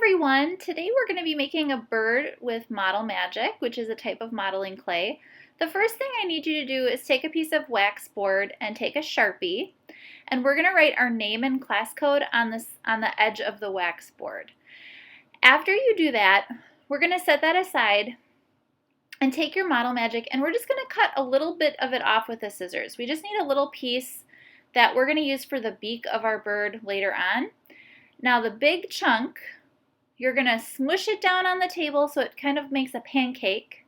everyone! Today we're going to be making a bird with Model Magic, which is a type of modeling clay. The first thing I need you to do is take a piece of wax board and take a Sharpie, and we're going to write our name and class code on the edge of the wax board. After you do that, we're going to set that aside and take your Model Magic, and we're just going to cut a little bit of it off with the scissors. We just need a little piece that we're going to use for the beak of our bird later on. Now the big chunk, you're going to smush it down on the table so it kind of makes a pancake.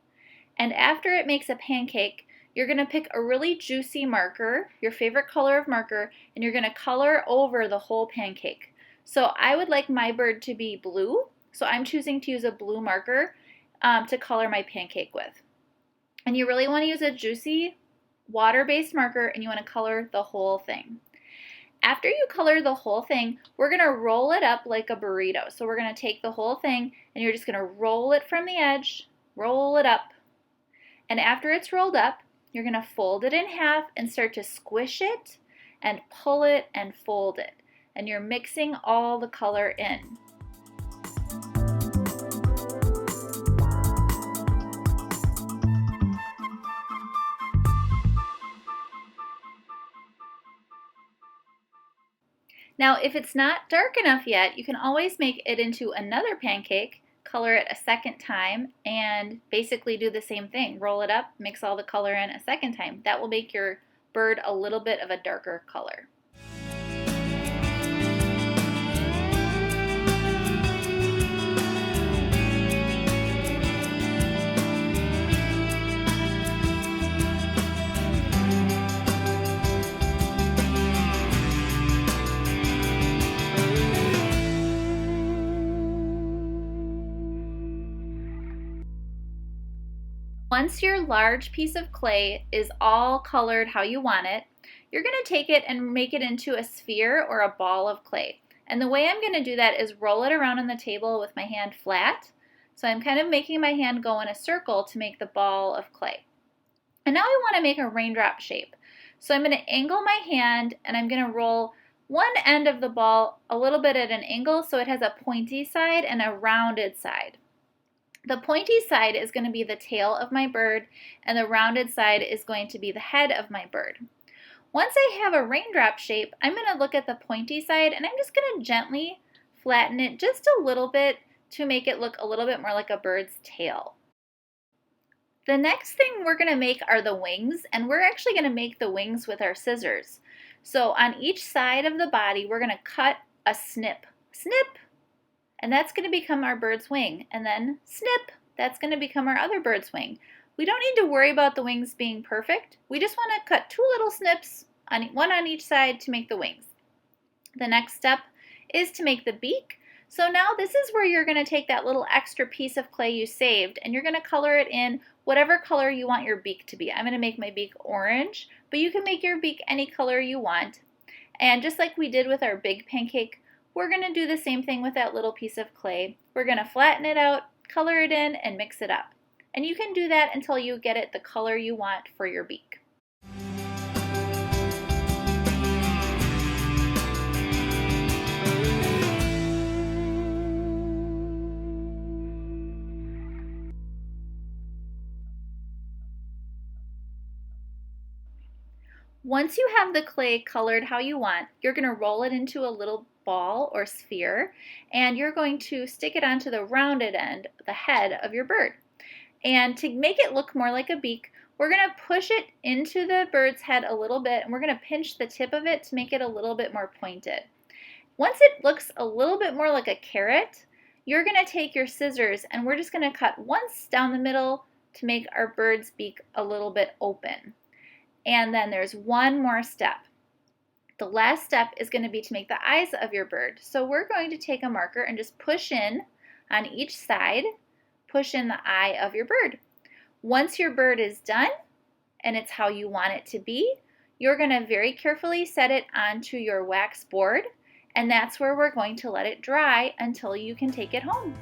And after it makes a pancake, you're going to pick a really juicy marker, your favorite color of marker, and you're going to color over the whole pancake. So I would like my bird to be blue, so I'm choosing to use a blue marker to color my pancake with. And you really want to use a juicy water-based marker, and you want to color the whole thing. After you color the whole thing, we're going to roll it up like a burrito. So we're going to take the whole thing and you're just going to roll it from the edge, roll it up. And after it's rolled up, you're going to fold it in half and start to squish it and pull it and fold it. And you're mixing all the color in. Now, if it's not dark enough yet, you can always make it into another pancake, color it a second time, and basically do the same thing. Roll it up, mix all the color in a second time. That will make your bird a little bit of a darker color. Once your large piece of clay is all colored how you want it, you're going to take it and make it into a sphere or a ball of clay. And the way I'm going to do that is roll it around on the table with my hand flat. So I'm kind of making my hand go in a circle to make the ball of clay. And now I want to make a raindrop shape. So I'm going to angle my hand and I'm going to roll one end of the ball a little bit at an angle so it has a pointy side and a rounded side. The pointy side is going to be the tail of my bird, and the rounded side is going to be the head of my bird. Once I have a raindrop shape, I'm going to look at the pointy side, and I'm just going to gently flatten it just a little bit to make it look a little bit more like a bird's tail. The next thing we're going to make are the wings, and we're actually going to make the wings with our scissors. So on each side of the body, we're going to cut a snip. Snip! And that's going to become our bird's wing. And then snip, that's going to become our other bird's wing. We don't need to worry about the wings being perfect. We just want to cut two little snips, one on each side, to make the wings. The next step is to make the beak. So now this is where you're going to take that little extra piece of clay you saved and you're going to color it in whatever color you want your beak to be. I'm going to make my beak orange, but you can make your beak any color you want. And just like we did with our big pancake, we're going to do the same thing with that little piece of clay. We're going to flatten it out, color it in, and mix it up. And you can do that until you get it the color you want for your beak. Once you have the clay colored how you want, you're going to roll it into a little ball or sphere, and you're going to stick it onto the rounded end, the head of your bird. And to make it look more like a beak, we're going to push it into the bird's head a little bit, and we're going to pinch the tip of it to make it a little bit more pointed. Once it looks a little bit more like a carrot, you're going to take your scissors and we're just going to cut once down the middle to make our bird's beak a little bit open. And then there's one more step. The last step is going to be to make the eyes of your bird. So we're going to take a marker and just push in on each side, push in the eye of your bird. Once your bird is done, and it's how you want it to be, you're going to very carefully set it onto your wax board, and that's where we're going to let it dry until you can take it home.